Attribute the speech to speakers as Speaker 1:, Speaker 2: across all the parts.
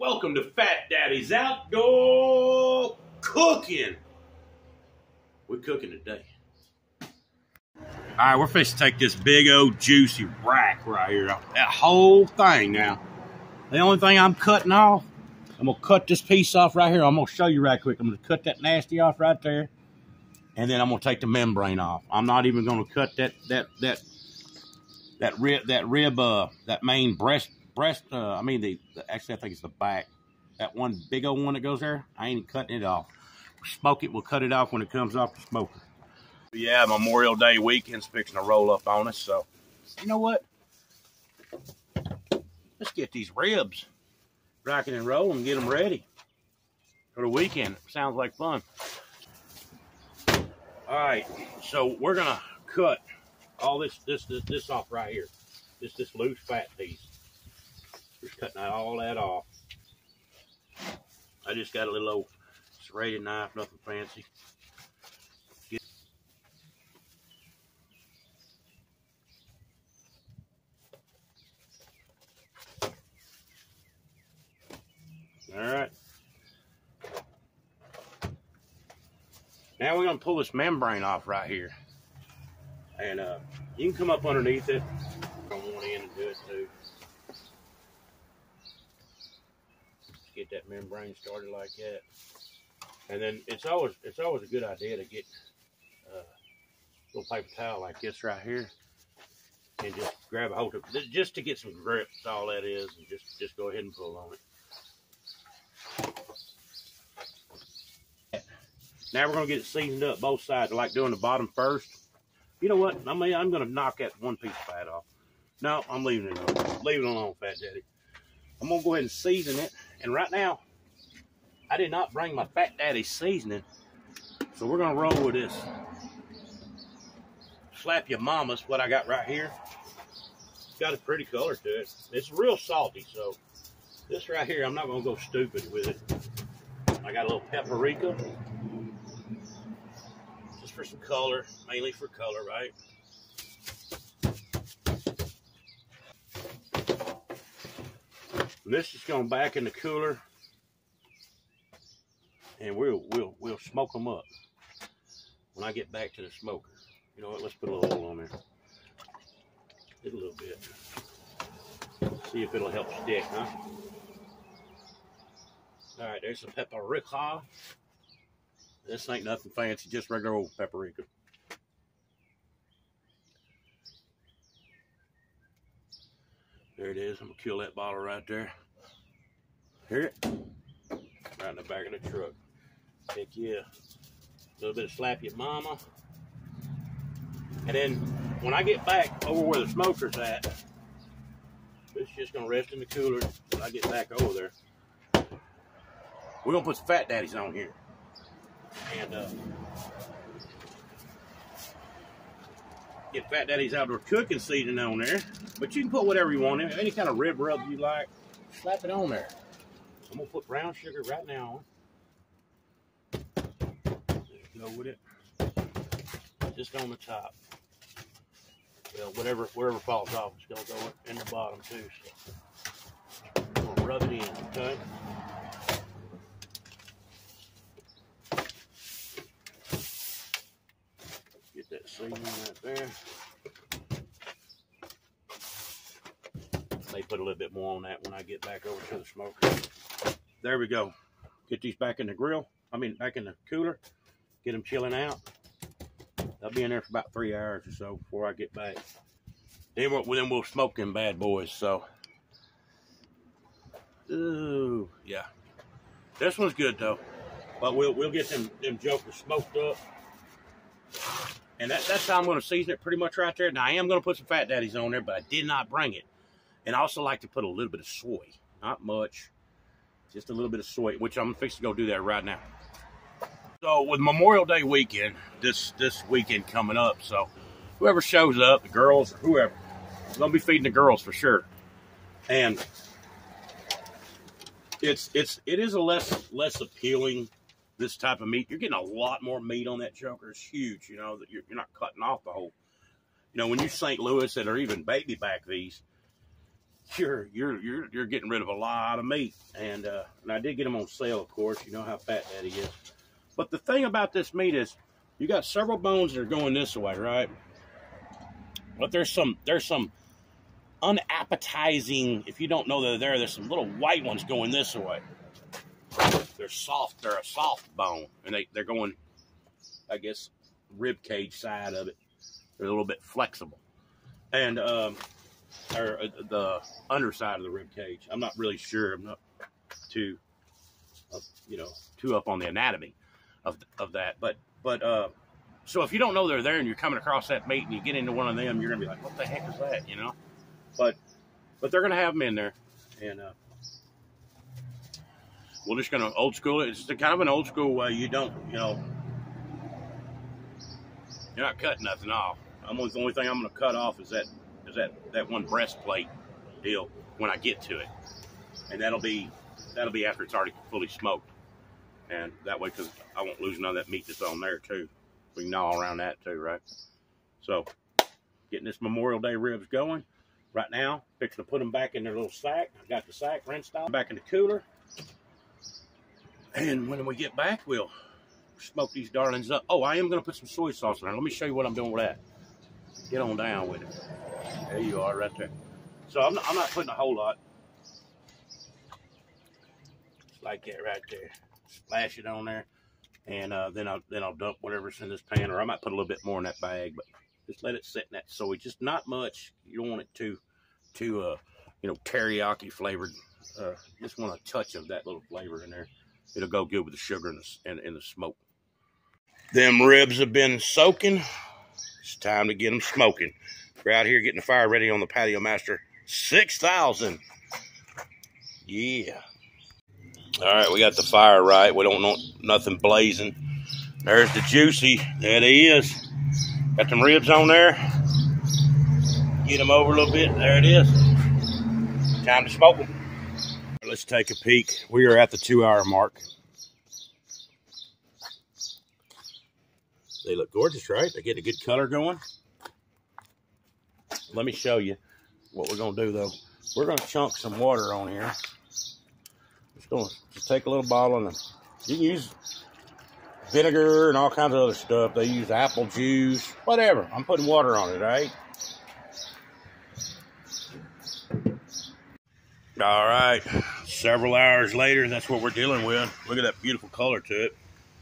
Speaker 1: Welcome to Fat Daddy's Outdoor Cooking. We're cooking today. All right, we're fixing to take this big old juicy rack right here. That whole thing now. The only thing I'm cutting off, I'm going to cut this piece off right here. I'm going to show you right quick. I'm going to cut that nasty off right there. And then I'm going to take the membrane off. I'm not even going to cut that main breast. Actually, I think it's the back. That one big old one that goes there, I ain't cutting it off. Smoke it, we'll cut it off when it comes off the smoker. Yeah, Memorial Day weekend's fixing to roll up on us, so you know what? Let's get these ribs rocking and rolling and get them ready for the weekend. Sounds like fun. All right, so we're gonna cut all this off right here. This loose fat piece. Just cutting all that off. I just got a little old serrated knife, nothing fancy. All right. Now we're gonna pull this membrane off right here, and you can come up underneath it on one end and do it too. Get that membrane started like that, and then it's always a good idea to get a little paper towel like this right here, and just grab a hold of it just to get some grip. That's all that is, and just go ahead and pull on it. Now we're gonna get it seasoned up both sides, like doing the bottom first. You know what? I'm gonna knock that one piece of fat off. No, I'm leaving it alone. Leave it alone, Fat Daddy. I'm gonna go ahead and season it. And right now, I did not bring my Fat Daddy seasoning, so we're gonna roll with this. Slap Your Mama's what I got right here. It's got a pretty color to it. It's real salty, so this right here, I'm not gonna go stupid with it. I got a little paprika, just for some color, mainly for color, right? And this is going back in the cooler, and we'll smoke them up when I get back to the smoker. You know what? Let's put a little oil on there. Just a little bit. See if it'll help stick, huh? All right, there's some paprika. This ain't nothing fancy, just regular old paprika. There it is. I'm gonna kill that bottle right there. Hear it? Right in the back of the truck. Heck yeah. A little bit of Slap Your Mama. And then when I get back over where the smoker's at, it's just gonna rest in the cooler when I get back over there. We're gonna put some Fat Daddies on here. And get Fat Daddy's Outdoor Cooking seasoning on there. But you can put whatever you want in. Any kind of rib rub you like, slap it on there. I'm going to put brown sugar right now on. Just go with it. Just on the top. Well, wherever falls off, it's going to go in the bottom too. So I'm going to rub it in, okay? Get that seasoning right there. May put a little bit more on that when I get back over to the smoker. There we go. Get these back in the grill. Back in the cooler. Get them chilling out. They'll be in there for about 3 hours or so before I get back. Then we'll smoke them bad boys. So, ooh, yeah. This one's good though. But we'll get them jokers smoked up. And that's how I'm going to season it pretty much right there. Now I am going to put some Fat Daddies on there, but I did not bring it. And I also like to put a little bit of soy. Not much. Just a little bit of soy, which I'm fixing to go do that right now. So with Memorial Day weekend, this weekend coming up, so whoever shows up, the girls or whoever, I'm going to be feeding the girls for sure. And it is a less appealing, this type of meat. You're getting a lot more meat on that choker. It's huge, you know, that you're not cutting off the whole. You know, when you St. Louis or even baby back these, you're getting rid of a lot of meat. And I did get them on sale, of course. You know how Fat Daddy is. But the thing about this meat is, you got several bones that are going this way, right? But there's some unappetizing. If you don't know they're there's some little white ones going this way. They're soft. They're a soft bone, and they're going, I guess, rib cage side of it. They're a little bit flexible, and or the underside of the rib cage. I'm not really sure. I'm not too, too up on the anatomy of that. But so if you don't know they're there and you're coming across that meat and you get into one of them, you're gonna be like, what the heck is that? You know? But they're gonna have them in there, and we're just gonna old school it. It's kind of an old school way. You don't, you're not cutting nothing off. The only thing I'm gonna cut off is that one breastplate deal when I get to it, and that'll be after it's already fully smoked, and that way, because I won't lose none of that meat that's on there too. We can gnaw around that too, right? So, getting this Memorial Day ribs going right now. Fixing to put them back in their little sack. I got the sack rinsed out, back in the cooler, and when we get back, we'll smoke these darlings up. Oh, I am going to put some soy sauce in there. Let me show you what I'm doing with that. Get on down with it. There you are, right there. So I'm not putting a whole lot. Just like that right there. Splash it on there, and then I'll dump whatever's in this pan, or I might put a little bit more in that bag, but just let it sit in that soy. Just not much. You don't want it too teriyaki flavored. Just want a touch of that little flavor in there. It'll go good with the sugar and the smoke. Them ribs have been soaking. It's time to get them smoking. We're out here getting the fire ready on the Patio Master 6000. Yeah. All right, we got the fire right. We don't want nothing blazing. There's the Juicy. There he is. Got them ribs on there. Get them over a little bit. There it is. Time to smoke them. Let's take a peek. We are at the 2-hour mark. They look gorgeous, right? They get a good color going. Let me show you what we're going to do, though. We're going to chunk some water on here. Just take a little bottle, and you can use vinegar and all kinds of other stuff. They use apple juice, whatever. I'm putting water on it, right? All right. Several hours later, that's what we're dealing with. Look at that beautiful color to it.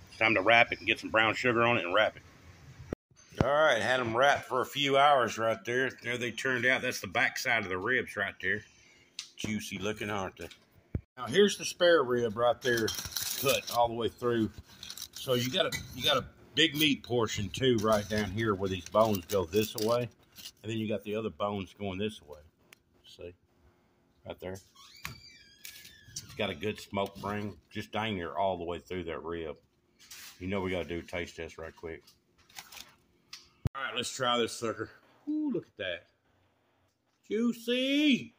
Speaker 1: It's time to wrap it and get some brown sugar on it and wrap it. All right, had them wrapped for a few hours right there. There they turned out. That's the back side of the ribs right there. Juicy looking, aren't they? Now here's the spare rib right there, cut all the way through. So you got a big meat portion too right down here where these bones go this way, and then you got the other bones going this way. See, right there. It's got a good smoke ring, just dang near all the way through that rib. You know we got to do a taste test right quick. All right, let's try this sucker. Ooh, look at that. Juicy.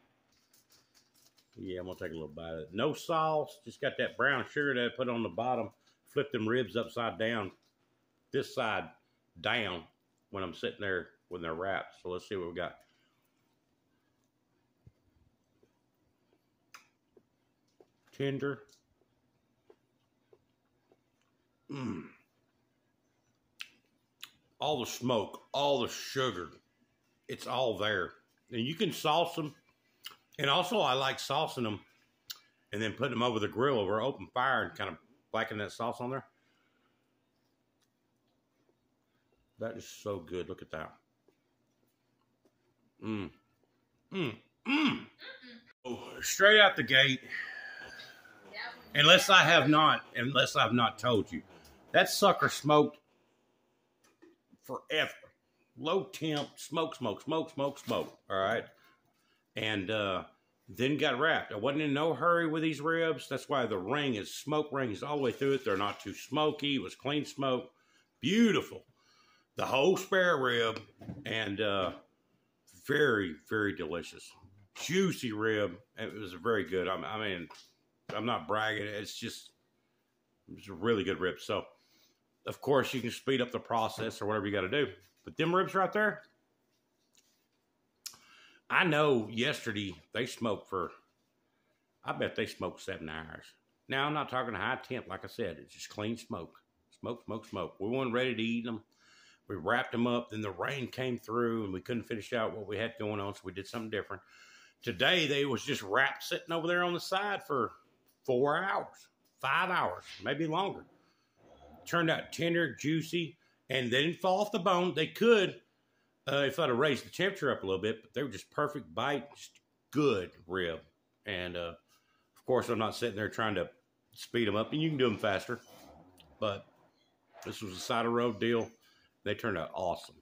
Speaker 1: Yeah, I'm going to take a little bite of it. No sauce. Just got that brown sugar that I put on the bottom. Flip them ribs upside down. This side down when I'm sitting there when they're wrapped. So let's see what we got. Tender. All the smoke, all the sugar, it's all there. And you can sauce them. And also I like saucing them and then putting them over the grill over open fire and kind of blackening that sauce on there. That is so good. Look at that. Oh, straight out the gate, unless I've not told you, that sucker smoked forever. Low temp, smoke. All right. And then got wrapped. I wasn't in no hurry with these ribs. That's why the smoke ring is all the way through it. They're not too smoky. It was clean smoke. Beautiful. The whole spare rib, and very, very delicious. Juicy rib. It was very good. I mean, I'm not bragging. It's a really good rib. So, of course, you can speed up the process or whatever you got to do. But them ribs right there, I know yesterday they smoked for, I bet they smoked 7 hours. Now, I'm not talking high temp. Like I said, it's just clean smoke. Smoke, smoke, smoke. We weren't ready to eat them. We wrapped them up. Then the rain came through, and we couldn't finish out what we had going on, so we did something different. Today, they was just wrapped sitting over there on the side for 4 hours, 5 hours, maybe longer. Turned out tender, juicy, and they didn't fall off the bone. They could if I'd have raised the temperature up a little bit, but they were just perfect bite, just good rib. And, of course, I'm not sitting there trying to speed them up, and you can do them faster. But this was a side of road deal. They turned out awesome.